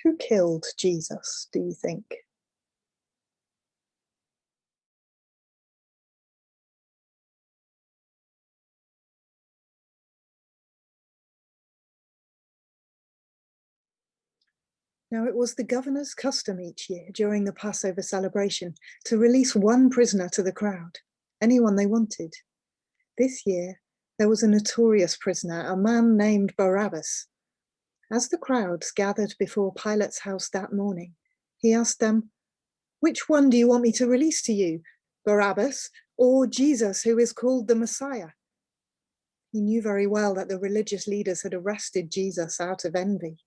Who killed Jesus, do you think? Now, it was the governor's custom each year during the Passover celebration to release one prisoner to the crowd, anyone they wanted. This year, there was a notorious prisoner, a man named Barabbas. As the crowds gathered before Pilate's house that morning, he asked them, "Which one do you want me to release to you, Barabbas or Jesus, who is called the Messiah?" He knew very well that the religious leaders had arrested Jesus out of envy.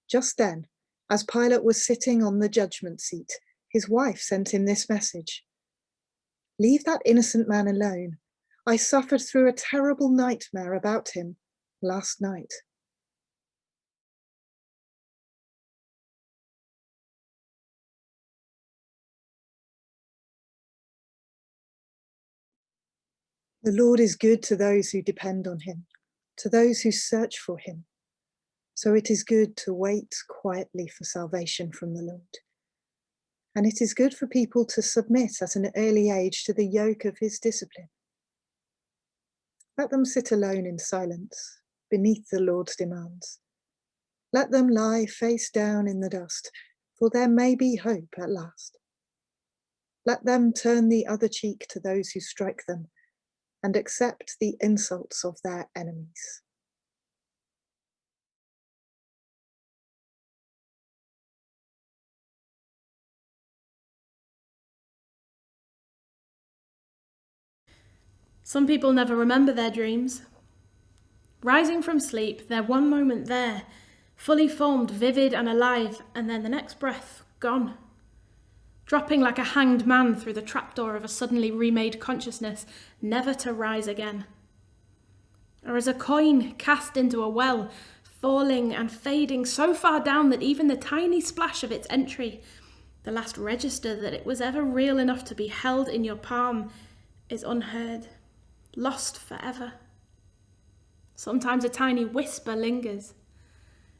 Just then, as Pilate was sitting on the judgment seat, his wife sent him this message: "Leave that innocent man alone. I suffered through a terrible nightmare about him last night." The Lord is good to those who depend on him, to those who search for him. So it is good to wait quietly for salvation from the Lord. And it is good for people to submit at an early age to the yoke of his discipline. Let them sit alone in silence beneath the Lord's demands. Let them lie face down in the dust, for there may be hope at last. Let them turn the other cheek to those who strike them and accept the insults of their enemies. Some people never remember their dreams. Rising from sleep, they're one moment there, fully formed, vivid and alive, and then the next breath, gone. Dropping like a hanged man through the trapdoor of a suddenly remade consciousness, never to rise again. Or as a coin cast into a well, falling and fading so far down that even the tiny splash of its entry, the last register that it was ever real enough to be held in your palm, is unheard, lost forever. Sometimes a tiny whisper lingers,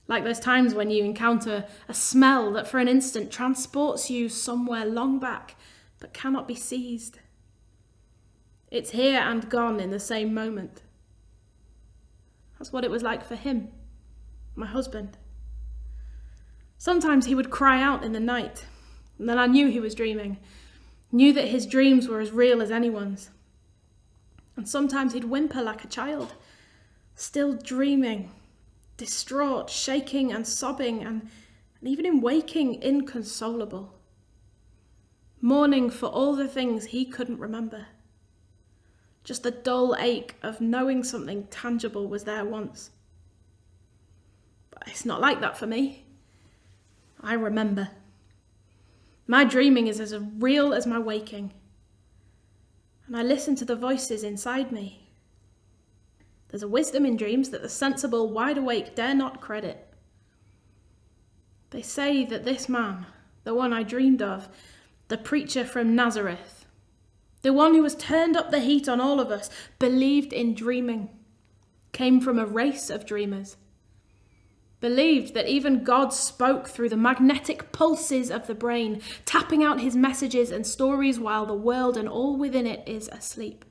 like those times when you encounter a smell that for an instant transports you somewhere long back but cannot be seized. It's here and gone in the same moment. That's what it was like for him, my husband. Sometimes he would cry out in the night, and then I knew he was dreaming, knew that his dreams were as real as anyone's. And sometimes he'd whimper like a child, still dreaming, distraught, shaking and sobbing, and even in waking, inconsolable. Mourning for all the things he couldn't remember. Just the dull ache of knowing something tangible was there once. But it's not like that for me. I remember. My dreaming is as real as my waking. And I listen to the voices inside me. There's a wisdom in dreams that the sensible, wide awake dare not credit. They say that this man, the one I dreamed of, the preacher from Nazareth, the one who has turned up the heat on all of us, believed in dreaming, came from a race of dreamers, believed that even God spoke through the magnetic pulses of the brain, tapping out his messages and stories while the world and all within it is asleep.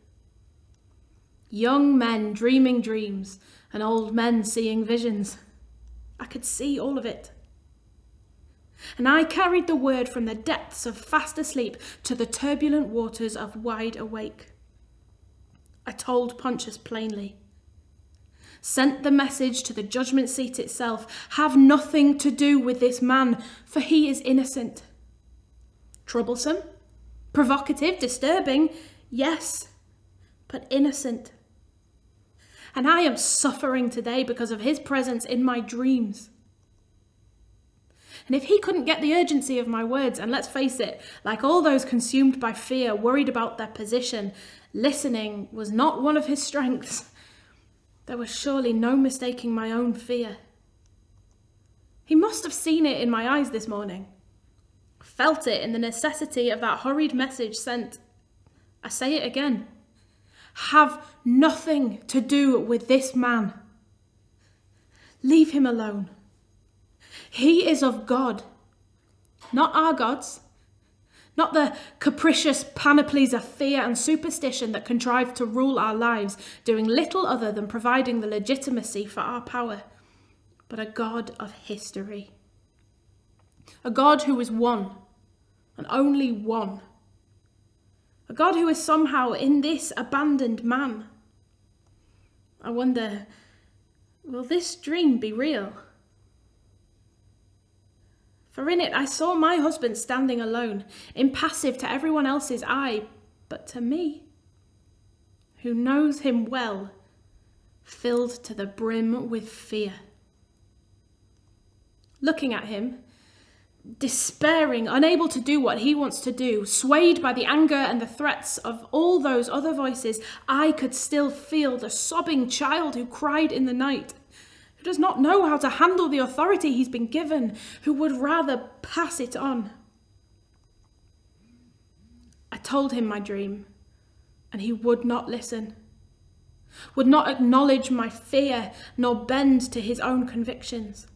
Young men dreaming dreams and old men seeing visions. I could see all of it. And I carried the word from the depths of fast asleep to the turbulent waters of wide awake. I told Pontius plainly, sent the message to the judgment seat itself, have nothing to do with this man, for he is innocent. Troublesome, provocative, disturbing, yes, but innocent. And I am suffering today because of his presence in my dreams. And if he couldn't get the urgency of my words, and let's face it, like all those consumed by fear, worried about their position, listening was not one of his strengths. There was surely no mistaking my own fear. He must have seen it in my eyes this morning, felt it in the necessity of that hurried message sent. I say it again. Have nothing to do with this man. Leave him alone. He is of God, not our gods, not the capricious panoplies of fear and superstition that contrive to rule our lives, doing little other than providing the legitimacy for our power, but a God of history. A God who is one, and only one. A God who is somehow in this abandoned man. I wonder, will this dream be real? For in it I saw my husband standing alone, impassive to everyone else's eye, but to me, who knows him well, filled to the brim with fear. Looking at him, despairing, unable to do what he wants to do, swayed by the anger and the threats of all those other voices, I could still feel the sobbing child who cried in the night, who does not know how to handle the authority he's been given, who would rather pass it on. I told him my dream, and he would not listen, would not acknowledge my fear, nor bend to his own convictions.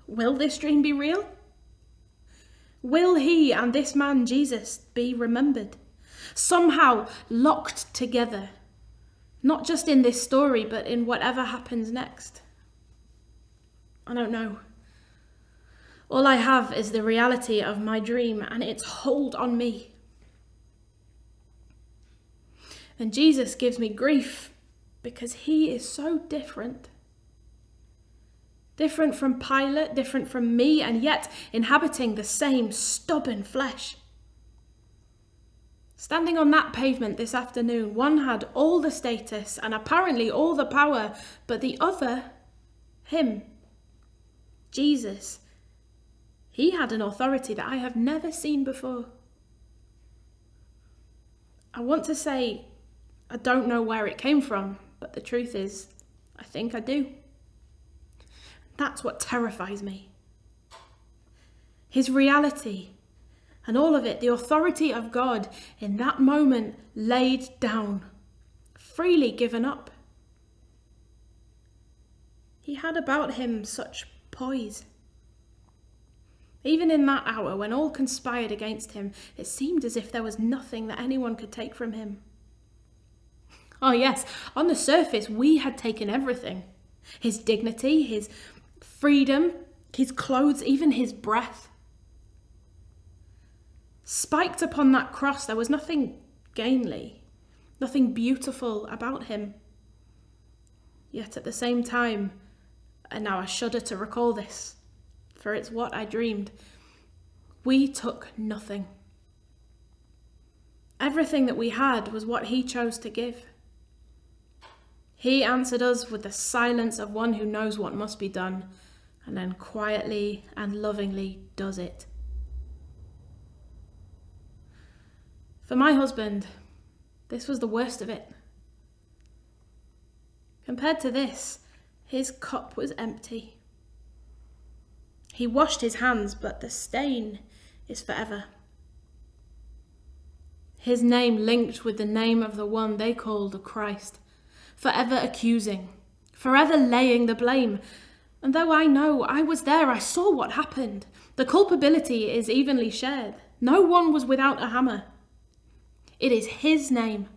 Will this dream be real? Will he and this man, Jesus, be remembered? Somehow locked together, not just in this story, but in whatever happens next? I don't know. All I have is the reality of my dream and its hold on me. And Jesus gives me grief because he is so different. Different from Pilate, different from me, and yet inhabiting the same stubborn flesh. Standing on that pavement this afternoon, one had all the status and apparently all the power, but the other, him, Jesus, he had an authority that I have never seen before. I want to say I don't know where it came from, but the truth is, I think I do. That's what terrifies me. His reality, and all of it, the authority of God in that moment laid down, freely given up. He had about him such poise. Even in that hour when all conspired against him, it seemed as if there was nothing that anyone could take from him. Oh yes, on the surface we had taken everything. His dignity, his freedom, his clothes, even his breath. Spiked upon that cross, there was nothing gainly, nothing beautiful about him. Yet at the same time, and now I shudder to recall this, for it's what I dreamed, we took nothing. Everything that we had was what he chose to give. He answered us with the silence of one who knows what must be done, and then quietly and lovingly does it. For my husband, this was the worst of it. Compared to this, his cup was empty. He washed his hands, but the stain is forever. His name linked with the name of the one they call the Christ, forever accusing, forever laying the blame. And though I know I was there, I saw what happened. The culpability is evenly shared. No one was without a hammer. It is his name,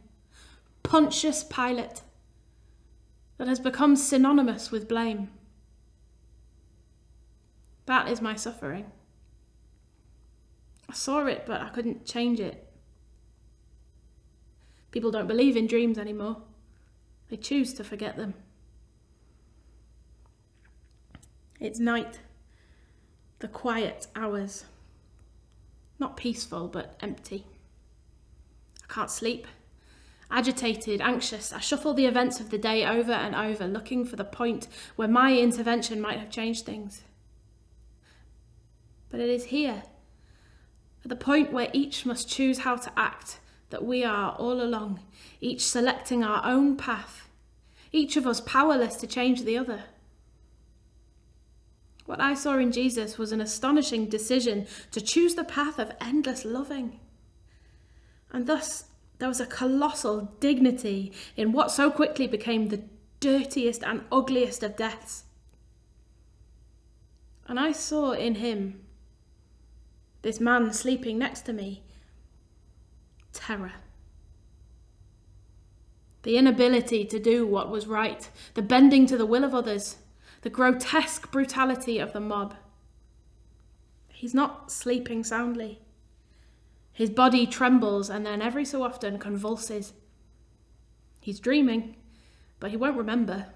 Pontius Pilate, that has become synonymous with blame. That is my suffering. I saw it, but I couldn't change it. People don't believe in dreams anymore. They choose to forget them. It's night, the quiet hours. Not peaceful, but empty. I can't sleep. Agitated, anxious, I shuffle the events of the day over and over, looking for the point where my intervention might have changed things. But it is here, at the point where each must choose how to act, that we are all along, each selecting our own path, each of us powerless to change the other. What I saw in Jesus was an astonishing decision to choose the path of endless loving. And thus, there was a colossal dignity in what so quickly became the dirtiest and ugliest of deaths. And I saw in him, this man sleeping next to me, terror. The inability to do what was right, the bending to the will of others, the grotesque brutality of the mob. He's not sleeping soundly. His body trembles and then every so often convulses. He's dreaming, but he won't remember.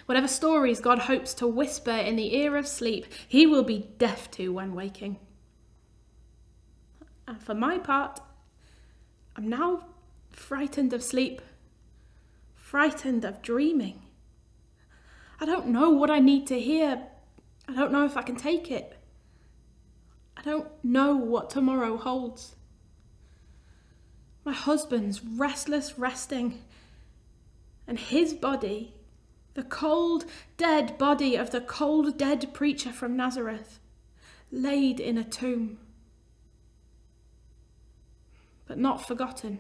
Whatever stories God hopes to whisper in the ear of sleep, he will be deaf to when waking. And for my part, I'm now frightened of sleep, frightened of dreaming. I don't know what I need to hear. I don't know if I can take it. I don't know what tomorrow holds. My husband's restless resting, and his body, the cold, dead body of the cold, dead preacher from Nazareth, laid in a tomb, but not forgotten.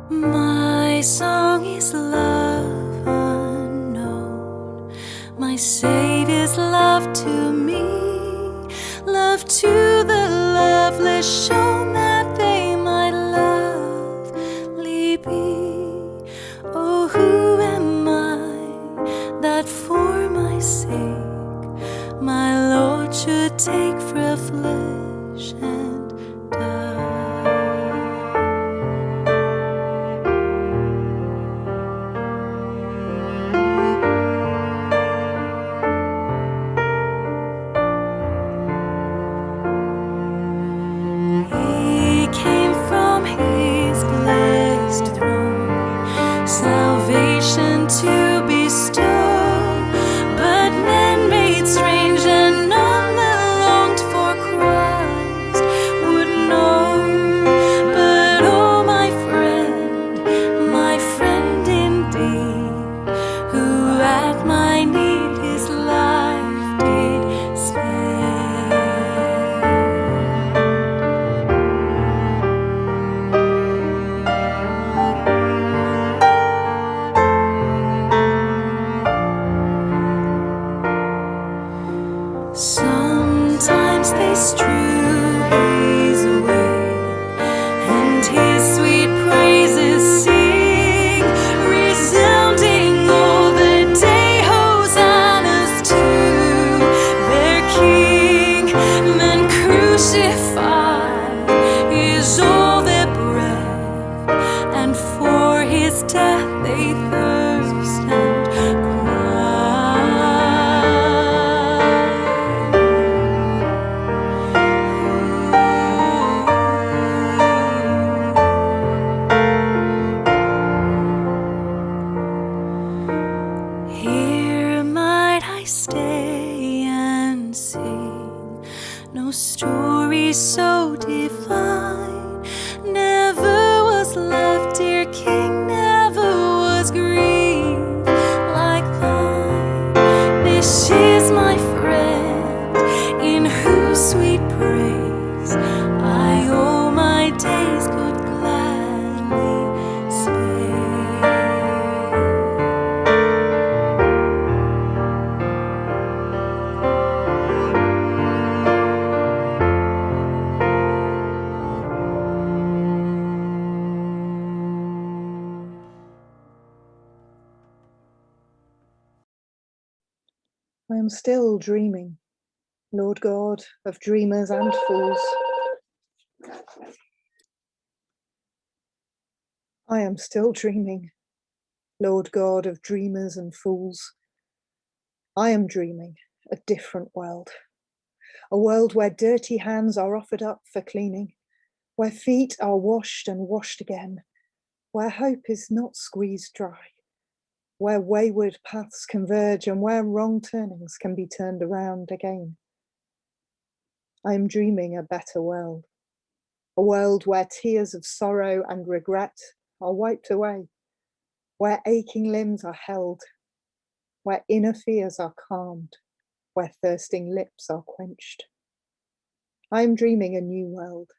My song is love unknown, my Savior's love to me, love to the loveless shown that they might lovely be. Oh, who am I that for my sake my Lord should take frail flesh and die? He came from his blessed throne, salvation to bestow, but men made strange and none that longed for Christ would know. But oh, my friend indeed, who at my need his life did spend. Sometimes they strew his way, and his sweet praises sing, resounding all the day, hosannas to their King. Then crucified is all their breath, and for his death they thirst and cry. Here might I stay and sing no story so divine. Never was love, dear King, never was grief like thine. This is my friend, in whose sweet praise I all my days could gladly spend. I am still dreaming, Lord God of dreamers and fools. I am still dreaming, Lord God of dreamers and fools. I am dreaming a different world, a world where dirty hands are offered up for cleaning, where feet are washed and washed again, where hope is not squeezed dry, where wayward paths converge and where wrong turnings can be turned around again. I am dreaming a better world, a world where tears of sorrow and regret are wiped away, where aching limbs are held, where inner fears are calmed, where thirsting lips are quenched. I am dreaming a new world,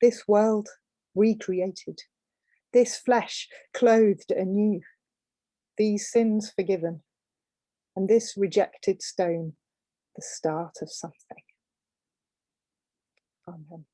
this world recreated, this flesh clothed anew, these sins forgiven, and this rejected stone the start of something. Amen.